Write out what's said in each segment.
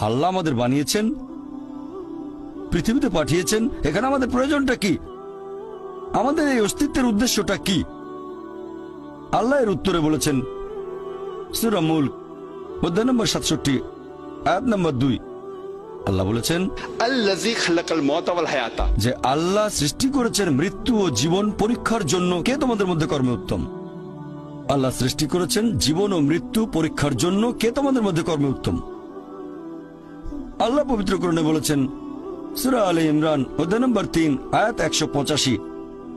আল্লাহ আমাদের বানিয়েছেন, পৃথিবীতে পাঠিয়েছেন, এখানে আমাদের প্রয়োজনটা কি, আমাদের এই অস্তিত্বের উদ্দেশ্যটা কি? আল্লাহ এর উত্তরে বলেছেন সূরা মুলক অধ্যায় নম্বর 67 আয়াত নম্বর 2। আল্লাহ বলেছেন আল্লাযী খালাকাল মাউতা ওয়াল হায়াতা, যে আল্লাহ সৃষ্টি করেছেন মৃত্যু ও জীবন পরীক্ষার জন্য। কে তোমাদের মধ্যে কর্মে উত্তম? আল্লাহ সৃষ্টি করেছেন জীবন ও মৃত্যু পরীক্ষার জন্য। কে তোমাদের মধ্যে কর্মে উত্তম? আল্লাহ পবিত্র কোরআনে বলেছেন সূরা আলে ইমরান অধ্যায় নম্বর 3 আয়াত 185।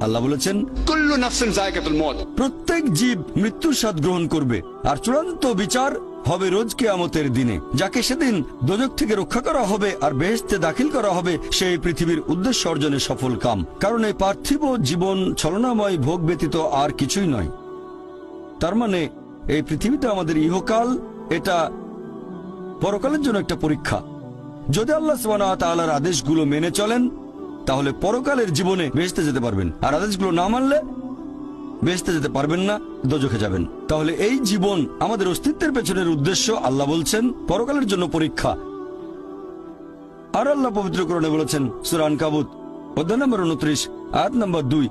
আল্লাহ বলেছেন কুল্লু নাফসিন যায়কাতুল মউত, প্রত্যেক জীব মৃত্যুর স্বাদ গ্রহণ করবে, আর চূড়ান্ত বিচার হবে রোজ কিয়ামতের দিনে। যাকে সেদিন দোজখ থেকে রক্ষা করা হবে আর বেহেশতে দাখিল করা হবে, সেই পৃথিবীর উদ্দেশ্য অর্জনে সফল কাম। কারণ এই পার্থিব জীবন ছলনাময় ভোগ ব্যতীত আর কিছুই নয়। তার মানে এই পৃথিবীতে আমাদের ইহকাল, এটা পরকালের জন্য একটা পরীক্ষা। যদি আল্লাহ সুবহানাহু ওয়া তাআলার আদেশগুলো মেনে চলেন, তাহলে পরকালের জীবনে বেহেশতে যেতে পারবেন, আর আদেশগুলো না মানলে বেহেশতে যেতে পারবেন না, দোজখে যাবেন। তাহলে এই জীবন আমাদের অস্তিত্বের পেছনের উদ্দেশ্য। আল্লাহ বলছেন পরকালের জন্য পরীক্ষা। আর আল্লাহ পবিত্র কোরআনে বলেছেন সূরা আনকাবুত অধ্যায় নম্বর 29 আয়াত নম্বর 2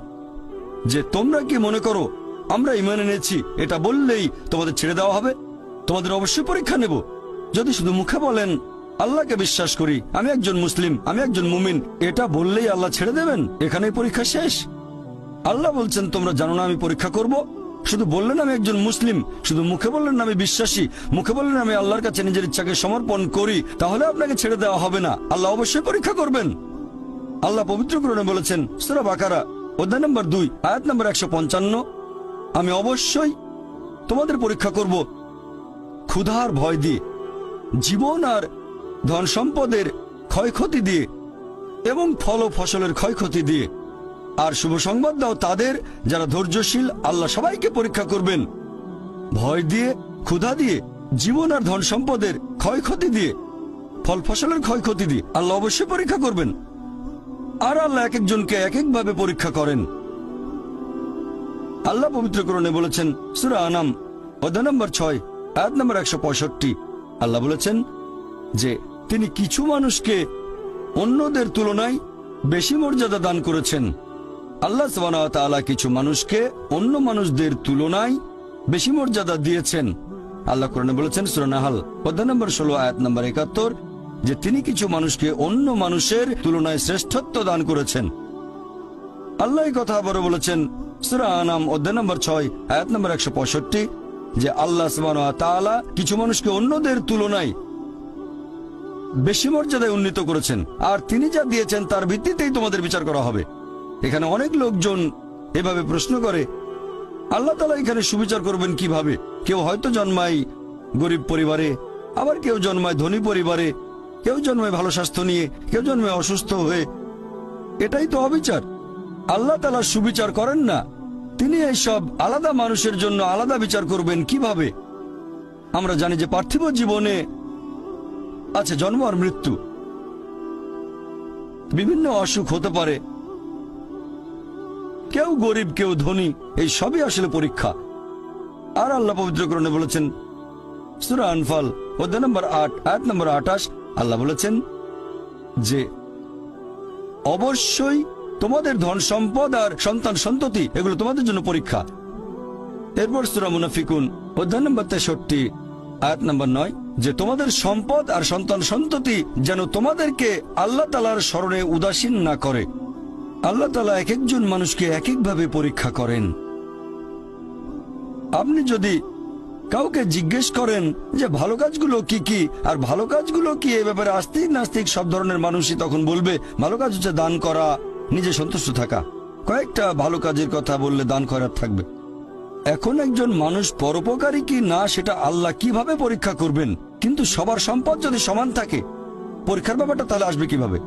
যে তোমরা কি মনে করো আমরা ঈমান এনেছি এটা বললেই তোমাদের ছেড়ে দেওয়া হবে? তোমাদের অবশ্যই পরীক্ষা নেব। যদি শুধু মুখে বলেন আল্লাহকে বিশ্বাস করি, আমি একজন মুসলিম, আমি একজন মুমিন, এটা বললেই আল্লাহ ছেড়ে দেবেন? এখানেই পরীক্ষা শেষ? আল্লাহ বলছেন তোমরা জানো না আমি পরীক্ষা করব? শুধু বললেন আমি একজন মুসলিম, শুধু মুখে বললেন আমি বিশ্বাসী, মুখে বললেন আমি আল্লাহর কাছে নিজের ইচ্ছাকে সমর্পণ করি, তাহলে আপনাকে ছেড়ে দেওয়া হবে না। আল্লাহ অবশ্যই পরীক্ষা করবেন। আল্লাহ পবিত্র কোরআনে বলেছেন সূরা বাকারা অধ্যায় নম্বর 2 আয়াত নম্বর 155 আমি অবশ্যই তোমাদের পরীক্ষা করব ক্ষুধার ভয় দিয়ে, জীবন আর ধন সম্পদের ক্ষয়ক্ষতি দিয়ে এবং ফল ও ফসলের ক্ষয়ক্ষতি দিয়ে। আর শুভ সংবাদ দাও তাদের যারা ধৈর্যশীল। আল্লাহ সবাইকে পরীক্ষা করবেন ভয় দিয়ে, ক্ষুধা দিয়ে, জীবন আর ধন সম্পদের ক্ষয়ক্ষতি দিয়ে, ফল ফসলের ক্ষয়ক্ষতি দিয়ে। আল্লাহ অবশ্যই পরীক্ষা করবেন। আর আল্লাহ এক একজনকে এক একভাবে পরীক্ষা করেন। আল্লাহ পবিত্র কোরআনে বলেছেন সূরা আনাম অধ্যায় নম্বর 6 আয়াত নম্বর 165। আল্লাহ বলেছেন যে তিনি কিছু মানুষকে অন্যদের তুলনায় বেশি মর্যাদা দান করেছেন। আল্লাহ সুবহানাহু ওয়া তাআলা কিছু মানুষকে অন্য মানুষদের তুলনায় বেশি মর্যাদা দিয়েছেন। আল্লাহ কোরআনে বলেছেন সূরা নাহাল অধ্যায় নম্বর 16 আয়াত নম্বর 71 যে তিনি কিছু মানুষকে অন্য মানুষের তুলনায় শ্রেষ্ঠত্ব দান করেছেন। আল্লাহ এই কথা আবারও বলেছেন সূরা আনাম অধ্যায় নম্বর 6 আয়াত নম্বর 165 যে আল্লাহ সুবহানাহু ওয়া তাআলা কিছু মানুষকে অন্যদের তুলনায় বেশি মর্যাদায় উন্নীত করেছেন, আর তিনি যা দিয়েছেন তার ভিত্তিতেই তোমাদের বিচার করা হবে। এখানে অনেক লোকজন এভাবে প্রশ্ন করে আল্লাহ তাআলা এখানে সুবিচার করবেন কিভাবে? কেউ হয়তো জন্মায় গরিব পরিবারে, আবার কেউ জন্মায় ধনী পরিবারে, কেউ জন্মায় ভালো স্বাস্থ্য নিয়ে, কেউ জন্মায় অসুস্থ হয়ে। এটাই তো অবিচার। আল্লাহ তাআলা সুবিচার করেন না। তিনি এইসব আলাদা মানুষের জন্য আলাদা বিচার করবেন কিভাবে? আমরা জানি যে পার্থিব জীবনে আছে জন্ম আর মৃত্যু, বিভিন্ন অসুখ হতে পারে, কেউ গরিব কেউ ধনী, এই সবই আসলে পরীক্ষা। আর আল্লাহ পবিত্র কোরআনে বলেছেন সূরা আনফাল অধ্যায় নম্বর 8 আয়াত নম্বর 28 আল্লাহ বলেছেন যে অবশ্যই তোমাদের ধন সম্পদ আর সন্তান সন্ততি এগুলো তোমাদের জন্য পরীক্ষা। এরপর সূরা মুনাফিকুন অধ্যায় নম্বর 63 আয়াত নম্বর 9 যে তোমাদের সম্পদ আর সন্তান সন্ততি যেন তোমাদেরকে আল্লাহ তাআলার স্মরণে উদাসীন না করে। আল্লাহ তাআলা এক একজন মানুষকে এক একভাবে পরীক্ষা করেন। আপনি যদি কাউকে জিজ্ঞেস করেন যে ভালো কাজগুলো কি কি আর ভালো কাজগুলো কি, এ ব্যাপারে আস্তিক নাস্তিক সব ধরনের মানুষই তখন বলবে ভালো কাজ হচ্ছে দান করা, নিজে সন্তুষ্ট থাকা। কয়েকটা ভালো কাজের কথা বললে দান করার থাকবে। এখন একজন মানুষ পরোপকারী কি না সেটা আল্লাহ কিভাবে পরীক্ষা করবেন? কিন্তু সবার সম্পদ যদি সমান থাকে, পরীক্ষার ব্যাপারটা তাহলে আসবে কিভাবে?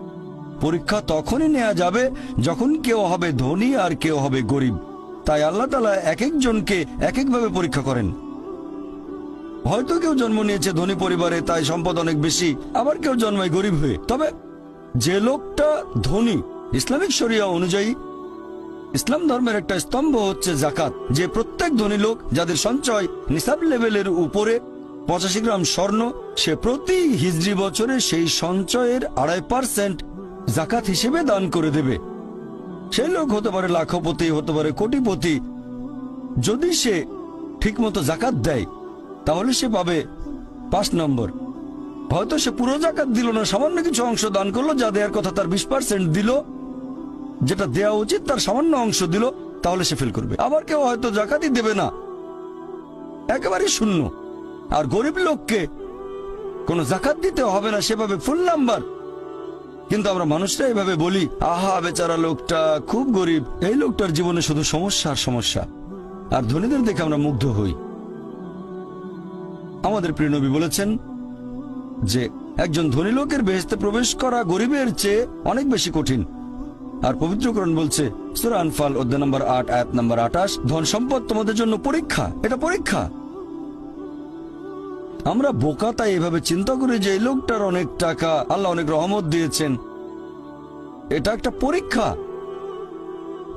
পরীক্ষা তখনই নেওয়া যাবে যখন কেউ হবে ধনী আর কেউ হবে গরিব। তাই আল্লাহ তাআলা এক একজনকে এক একভাবে পরীক্ষা করেন। হয়তো কেউ জন্ম নিয়েছে ধনী পরিবারে, তাই সম্পদ অনেক বেশি, আবার কেউ জন্মায় গরিব হয়ে। তবে যে লোকটা ধনী, ইসলামিক শরিয়া অনুযায়ী ইসলাম ধর্মের একটা স্তম্ভ হচ্ছে যাকাত, যে প্রত্যেক ধনী লোক যাদের সঞ্চয় নিসাব লেভেলের উপরে 85 গ্রাম স্বর্ণ, সে প্রতি হিজরি বছরে সেই সঞ্চয়ের 2.5% জাকাত হিসেবে দান করে দেবে। সেই লোক হতে পারে লাখপতি, হতে পারে কোটিপতি। যদি সে ঠিকমতো জাকাত দেয় তাহলে সে পাবে 5 নম্বর। হয়তো সে পুরো জাকাত দিল না, সামান্য কিছু অংশ দান করলো, যা দেওয়ার কথা তার 20% দিল, যেটা দেওয়া উচিত তার সামান্য অংশ দিল, তাহলে সে ফেল করবে। আবার কেউ হয়তো জাকাতই দেবে না, একেবারে শূন্য। আর গরিব লোককে কোনো জাকাত দিতে হবে না, সেভাবে ফুল নাম্বার। কিন্তু আমরা মানুষরা এভাবে বলি, আহা বেচারা লোকটা খুব গরিব, এই লোকটার জীবনে শুধু সমস্যা আর সমস্যা। আর ধনীদের দেখে আমরা মুগ্ধ হই। আমাদের প্রিয় নবী বলেছেন যে একজন ধনী লোকের বেহেশতে প্রবেশ করা গরিবের চেয়ে অনেক বেশি কঠিন। আর পবিত্র কোরআন বলছে, সূরা আনফাল অধ্যায় নম্বর 8 আয়াত নম্বর 28, ধন সম্পদ তোমাদের জন্য পরীক্ষা, এটা পরীক্ষা। আমরা বোকা তাই এভাবে চিন্তা করি যে এই লোকটার অনেক টাকা, আল্লাহ অনেক রহমত দিয়েছেন, এটা একটা পরীক্ষা।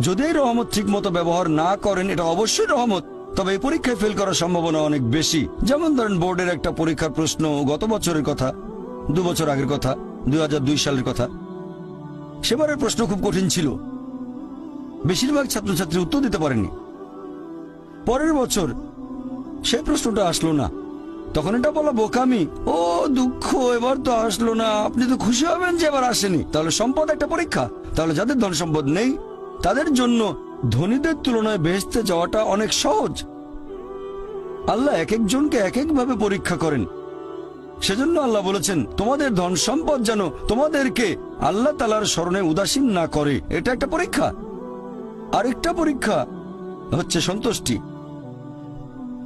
যদি এই রহমত ঠিক মতো ব্যবহার না করেন, এটা অবশ্যই রহমত, তবে এই পরীক্ষায় ফেল করার সম্ভাবনা অনেক বেশি। যেমন ধরেন বোর্ডের একটা পরীক্ষার প্রশ্ন, গত বছরের কথা, 2 বছর আগের কথা, 2002 সালের কথা। সেবারের প্রশ্ন খুব কঠিন ছিল, বেশিরভাগ ছাত্রছাত্রী উত্তর দিতে পারেনি। পরের বছর সেই প্রশ্নটা আসলো না, তখন এটা বলা বোকামি, ও দুঃখ, এবার তো আসলো না, আপনি তো খুশি হবেন যে এবার আসেনি। তাহলে সম্পদ একটা পরীক্ষা। তাহলে যাদের ধন সম্পদ নেই তাদের জন্য ধনীদের তুলনায় বেহেশতে যাওয়াটা অনেক সহজ। আল্লাহ এক একজনকে এক একভাবে পরীক্ষা করেন। সেজন্য আল্লাহ বলেছেন, তোমাদের ধন সম্পদ যেন তোমাদেরকে আল্লাহ তাআলার স্মরণে উদাসীন না করে, এটা একটা পরীক্ষা। আরেকটা পরীক্ষা হচ্ছে সন্তুষ্টি,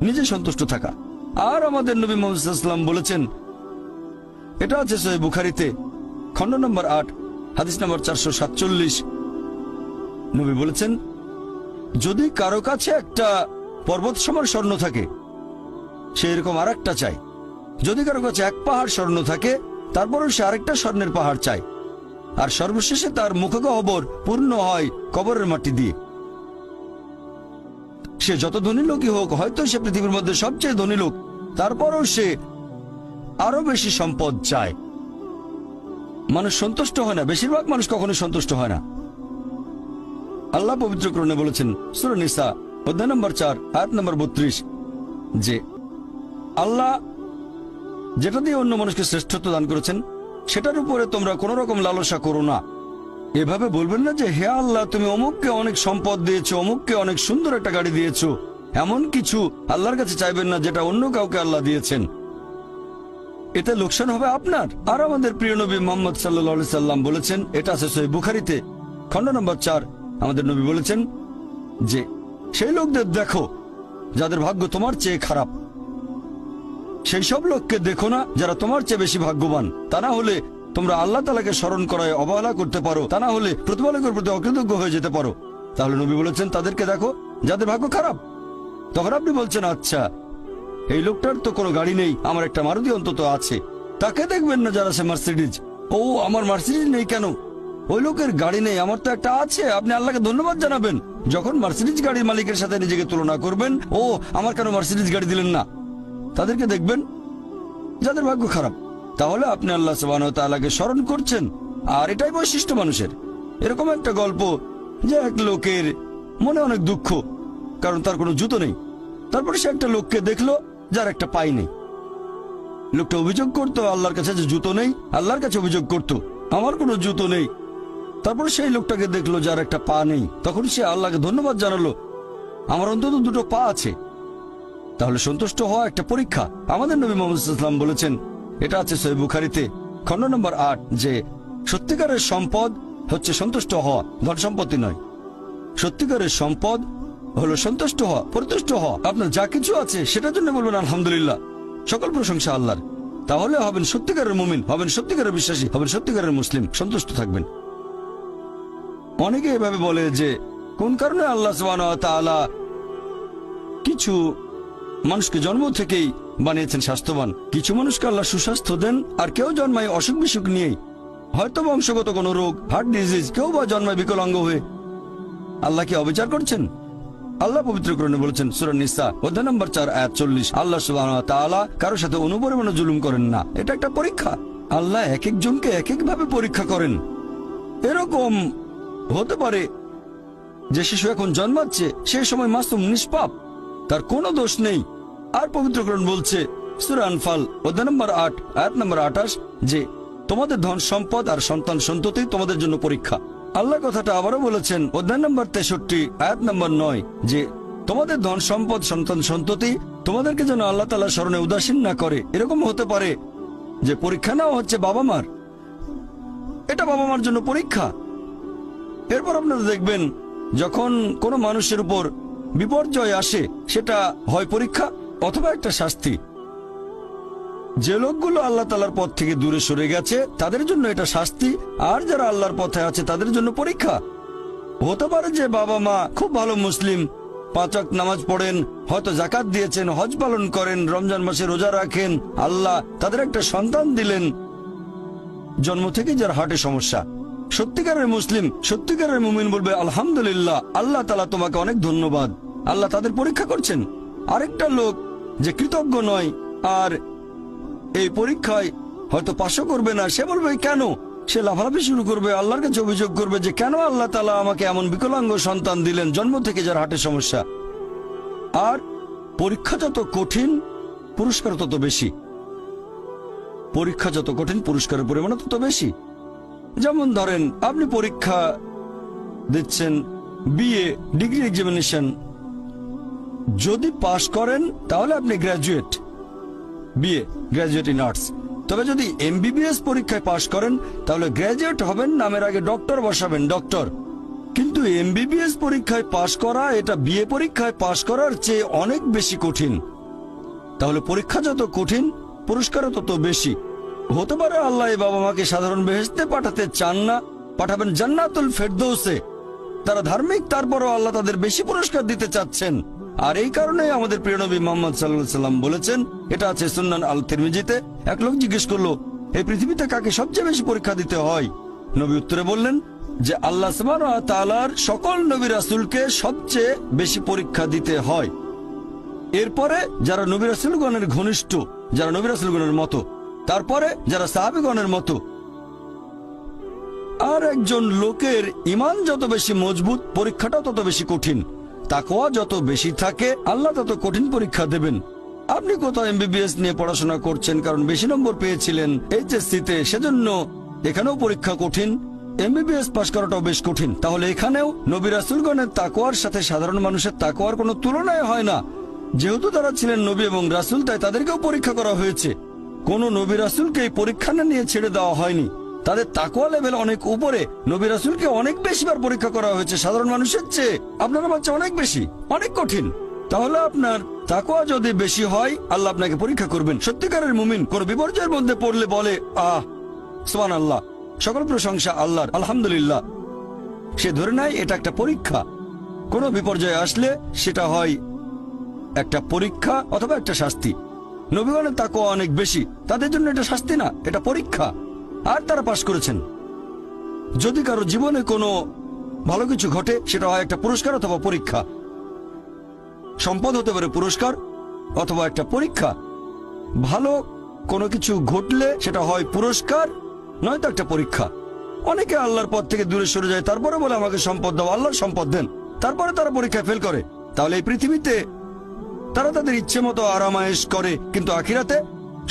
নিজে সন্তুষ্ট থাকা। আর আমাদের নবী মুহাম্মদ সাল্লাল্লাহু আলাইহি ওয়াসাল্লাম বলেছেন, এটা আছে সহিহ বুখারীতে, খণ্ড নম্বর 8 হাদিস নম্বর 447। নবী বলেছেন, যদি কারো কাছে একটা পর্বত সমান স্বর্ণ থাকে, সে এরকম আরেকটা চায়। যদি কারো কাছে 1 পাহাড় স্বর্ণ থাকে, তারপরও সে আরেকটা স্বর্ণের পাহাড় চায়। আর সর্বশেষে তার মুখগহ্বর পূর্ণ হয় কবরের মাটি দিয়ে। সে যত ধনী লোকই হোক, হয়তো সে পৃথিবীর মধ্যে সবচেয়ে ধনী লোক, তারপরও সে আরো বেশি সম্পদ চায়। মানুষ সন্তুষ্ট হয় না, বেশিরভাগ মানুষ কখনো সন্তুষ্ট হয় না। আল্লাহ পবিত্র কোরআনে বলেছেন, সূরা নিসা অধ্যায় নম্বর 4 আয়াত নম্বর 32, যে আল্লাহ যেটা দিয়ে অন্য মানুষকে শ্রেষ্ঠত্ব দান করেছেন, সেটার উপরে তোমরা কোন রকম লালসা করো না। এভাবে বলবেন না যে, হে আল্লাহ, তুমি অমুককে অনেক সম্পদ দিয়েছো, অমুককে অনেক সুন্দর একটা গাড়ি দিয়েছো। এমন কিছু আল্লাহর কাছে চাইবেন না যেটা অন্য কাউকে আল্লাহ দিয়েছেন, এতে লোকসান হবে আপনার। আর আমাদের প্রিয় নবী মুহাম্মদ সাল্লাল্লাহু আলাইহি সাল্লাম বলেছেন, এটা আছে সহিহ বুখারীতে, খণ্ড নম্বর 4, আমাদের নবী বলেছেন যে সেই লোকদের দেখো যাদের ভাগ্য তোমার চেয়ে খারাপ, সেই সব লোককে দেখো না যারা তোমার চেয়ে বেশি ভাগ্যবান। তা না হলে তোমরা আল্লাহ তাআলাকে স্মরণ করায় অবহেলা করতে পারো, তা না হলে প্রতিপালকের প্রতি অকৃতজ্ঞ হয়ে যেতে পারো। তাহলে নবী বলেছেন, তাদেরকে দেখো যাদের ভাগ্য খারাপ। তখন আপনি বলছেন, আচ্ছা এই লোকটার তো কোনো গাড়ি নেই, আমার একটা মারুতি অন্তত আছে। তাকে দেখবেন না যারা সে মার্সিডিজ, ও আমার মার্সিডিজ নেই কেন, ওই লোকের গাড়ি নেই, আমার তো একটা আছে। আপনি আল্লাহকে ধন্যবাদ জানাবেন। যখন মার্সিডিজ গাড়ির মালিকের সাথে নিজেকে তুলনা করবেন, ও আমার কেন মার্সিডিজ গাড়ি দিলেন না, তাদেরকে দেখবেন যাদের ভাগ্য খারাপ। তাহলে আপনি আল্লাহ সুবহানাহু ওয়া তাআলাকে স্মরণ করছেন। আর এটাই বৈশিষ্ট্য মানুষের। এরকম একটা গল্প যে এক লোকের মনে অনেক দুঃখ, কারণ তার কোনো জুতো নেই। তারপরে সে একটা লোককে দেখলো যার একটা পাই নেই। লোকটা অভিযোগ করতো আল্লাহর কাছে যে জুতো নেই, আল্লাহর কাছে অভিযোগ করতো আমার কোনো জুতো নেই। তারপর সেই লোকটাকে দেখলো যার একটা পা নেই, তখন সে আল্লাহকে ধন্যবাদ জানালো, আমার অন্তত 2টো পা আছে। তাহলে সন্তুষ্ট হওয়া একটা পরীক্ষা। আমাদের নবী মুহাম্মদ সাল্লাল্লাহু আলাইহি ওয়াসাল্লাম বলেছেন, এটা আছে সহিহ বুখারীতে, খণ্ড নম্বর 8, যে সত্যিকারের সম্পদ হচ্ছে সন্তুষ্ট হওয়া, ধন সম্পত্তি নয়। সত্যিকারের সম্পদ হলো সন্তুষ্ট হওয়া, পরিতুষ্ট হওয়া। আপনার যা কিছু আছে সেটার জন্য বলবেন আলহামদুলিল্লাহ, সকল প্রশংসা আল্লাহর। তাহলে হবেন সত্যিকারের মুমিন, হবেন সত্যিকারের বিশ্বাসী, হবেন সত্যিকারের মুসলিম, সন্তুষ্ট থাকবেন। অনেকে এভাবে বলে যে কোন কারণে আল্লাহ সুবহানাহু ওয়া তাআলা কিছু মানুষকে জন্ম থেকেই বানিয়েছেন স্বাস্থ্যবান, কিছু মানুষকে আল্লাহ সুস্বাস্থ্য দেন, আর কেউ জন্মায় অসুখ বিসুখ নিয়েই, হয়তো বংশগত কোনো রোগ, হার্ট ডিজিজ, কেউ বা জন্মায় বিকলাঙ্গ হয়ে। আল্লাহ কি অবিচার করছেন? আল্লাহ পবিত্র কোরআনে বলেছেন সূরা নিসা অধ্যায় নম্বর 4 আয়াত 40, আল্লাহ সুবহানাহু ওয়া তাআলা কারোর সাথে অনুপরিমাণে জুলুম করেন না। এটা একটা পরীক্ষা। আল্লাহ এক একজনকে এক এক ভাবে পরীক্ষা করেন। এরকম হতে পারে যে শিশু এখন জন্মাচ্ছে, সেই সময় মাসুম নিষ্পাপ, তার কোনো দোষ নেই। আর পবিত্র কোরআন বলছে সূরা আনফাল অধ্যায় নম্বর 8 আয়াত নম্বর 28 যে তোমাদের ধন সম্পদ আর সন্তান সন্ততি তোমাদের জন্য পরীক্ষা। আল্লাহ কথাটা আবারও বলেছেন অধ্যায় নম্বর 63 আয়াত নম্বর 9 যে তোমাদের ধন সম্পদ সন্তান সন্ততি তোমাদেরকে যেন আল্লাহ তাআলার স্মরণে উদাসীন না করে। এরকম হতে পারে যে পরীক্ষা নেওয়া হচ্ছে বাবা মার, এটা বাবা মার জন্য পরীক্ষা। এরপর আপনারা দেখবেন যখন কোনো মানুষের উপর বিপর্যয় আসে, সেটা হয় পরীক্ষা অথবা একটা শাস্তি। যে লোকগুলো আল্লাহ তাআলার পথ থেকে দূরে সরে গেছে তাদের জন্য এটা শাস্তি, আর যারা আল্লাহর পথে আছে তাদের জন্য পরীক্ষা। হতে পারে যে বাবা মা খুব ভালো মুসলিম, 5 ওয়াক্ত নামাজ পড়েন, হয়তো জাকাত দিয়েছেন, হজ পালন করেন, রমজান মাসে রোজা রাখেন, আল্লাহ তাদের একটা সন্তান দিলেন জন্ম থেকে যার হার্টে সমস্যা। সত্যিকারের মুসলিম, সত্যিকারের মুমিন বলবে আলহামদুলিল্লাহ, আল্লাহ তাআলা তোমাকে অনেক ধন্যবাদ। আল্লাহ তাদের পরীক্ষা করছেন। আরেকটা লোক যে কৃতজ্ঞ নয় আর এই পরীক্ষায় হয়তো পাশও করবে না, সে বলবে কেন, সে লাফালাফি শুরু করবে, আল্লাহর কাছে অভিযোগ করবে যে কেন আল্লাহ তাআলা আমাকে এমন বিকলাঙ্গ সন্তান দিলেন জন্ম থেকে যার হার্টে সমস্যা। আর পরীক্ষা যত কঠিন পুরস্কার তত বেশি। পরীক্ষা যত কঠিন পুরস্কারের পরিমাণ তত বেশি। যেমন ধরেন আপনি পরীক্ষা দিচ্ছেন বিএ ডিগ্রি এক্সামিনেশন, যদি পাশ করেন তাহলে আপনি graduate, BA graduate in arts. তবে যদি এমবিবিএস পরীক্ষায় পাশ করেন তাহলে গ্র্যাজুয়েট হবেন, নামের আগে ডক্টর বসাবেন, ডক্টর। কিন্তু এমবিবিএস পরীক্ষায় পাশ করা এটা বিএ পরীক্ষায় পাশ করার চেয়ে অনেক বেশি কঠিন। তাহলে পরীক্ষা যত কঠিন পুরস্কারও তত বেশি। হতে পারে আল্লাহ এই বাবা মাকে সাধারণ বেহেশতে পাঠাতে চান না, পাঠাবেন জান্নাতুল ফেরদৌসে। তারা ধার্মিক, তারপরও আল্লাহ তাদের বেশি পুরস্কার দিতে চাচ্ছেন। আর এই কারণে আমাদের প্রিয় নবী মুহাম্মদ সাল্লাল্লাহু আলাইহি সাল্লাম বলেছেন, এটা আছে সুন্নান আল তিরমিজিতে, এক লোক জিজ্ঞেস করলো এই পৃথিবীতে কাকে সবচেয়ে বেশি পরীক্ষা দিতে হয়? নবী উত্তরে বললেন যে আল্লাহ সুবহানাহু ওয়া তাআলার সকল নবী রাসূলকে সবচেয়ে বেশি পরীক্ষা দিতে হয়। এরপরে যারা নবী রাসূলগণের ঘনিষ্ঠ, যারা নবী রাসূলগণের মতো, তারপরে যারা সাহাবীগণের মতো। আর একজন লোকের ঈমান যত বেশি মজবুত পরীক্ষাটাও তত বেশি কঠিন। তাকওয়া যত বেশি থাকে আল্লাহ তত কঠিন পরীক্ষা দেবেন। আপনি কোথাও এমবিবিএস নিয়ে পড়াশোনা করছেন কারণ বেশি নম্বর পেয়েছিলেন এইচএসসিতে, সেজন্য এখানেও পরীক্ষা কঠিন। এমবিবিএস পাশ করাটাও বেশ কঠিন। তাহলে এখানেও নবী রাসূলগণের তাকওয়ার সাথে সাধারণ মানুষের তাকওয়ার কোনো তুলনায় হয় না। যেহেতু তারা ছিলেন নবী এবং রাসূল, তাই তাদেরকেও পরীক্ষা করা হয়েছে। কোন নবী রাসূলকে এই পরীক্ষা না নিয়ে ছেড়ে দেওয়া হয়নি। তাদের তাকওয়া লেভেল অনেক উপরে। নবী রাসূলকে অনেক বেশিবার পরীক্ষা করা হয়েছে সাধারণ মানুষের চেয়ে। আপনার বাচ্চা অনেক বেশি, অনেক কঠিন। তাহলে আপনার তাকওয়া যদি বেশি হয় আল্লাহ আপনাকে পরীক্ষা করবেন। সত্যিকারের মুমিন কোন বিপর্যয়ের মধ্যে পড়লে বলে সুবহানাল্লাহ, সকল প্রশংসা আল্লাহর, আলহামদুলিল্লাহ। সে ধরে নেয় এটা একটা পরীক্ষা। কোন বিপর্যয় আসলে সেটা হয় একটা পরীক্ষা অথবা একটা শাস্তি। নবীগণের তাকওয়া অনেক বেশি, তাদের জন্য এটা শাস্তি না, এটা পরীক্ষা। আর তারা পাশ করেছেন। যদি কারো জীবনে কোনো ভালো কিছু ঘটে সেটা হয় একটা পুরস্কার অথবা পরীক্ষা। সম্পদ হতে পারে পুরস্কার অথবা একটা পরীক্ষা। ভালো কোনো কিছু ঘটলে সেটা হয় পুরস্কার নয়তো একটা পরীক্ষা। অনেকে আল্লাহর পথ থেকে দূরে সরে যায়, তারপরে বলে আমাকে সম্পদ দাও, আল্লাহর সম্পদ দেন, তারপরে তারা পরীক্ষায় ফেল করে। তাহলে এই পৃথিবীতে তারা তাদের ইচ্ছে মতো আরামায়েশ করে, কিন্তু আখিরাতে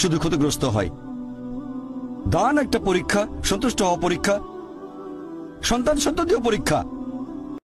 শুধু ক্ষতিগ্রস্ত হয়। দান একটা পরীক্ষা, সন্তুষ্ট হওয়া পরীক্ষা, সন্তান সন্ততিও পরীক্ষা।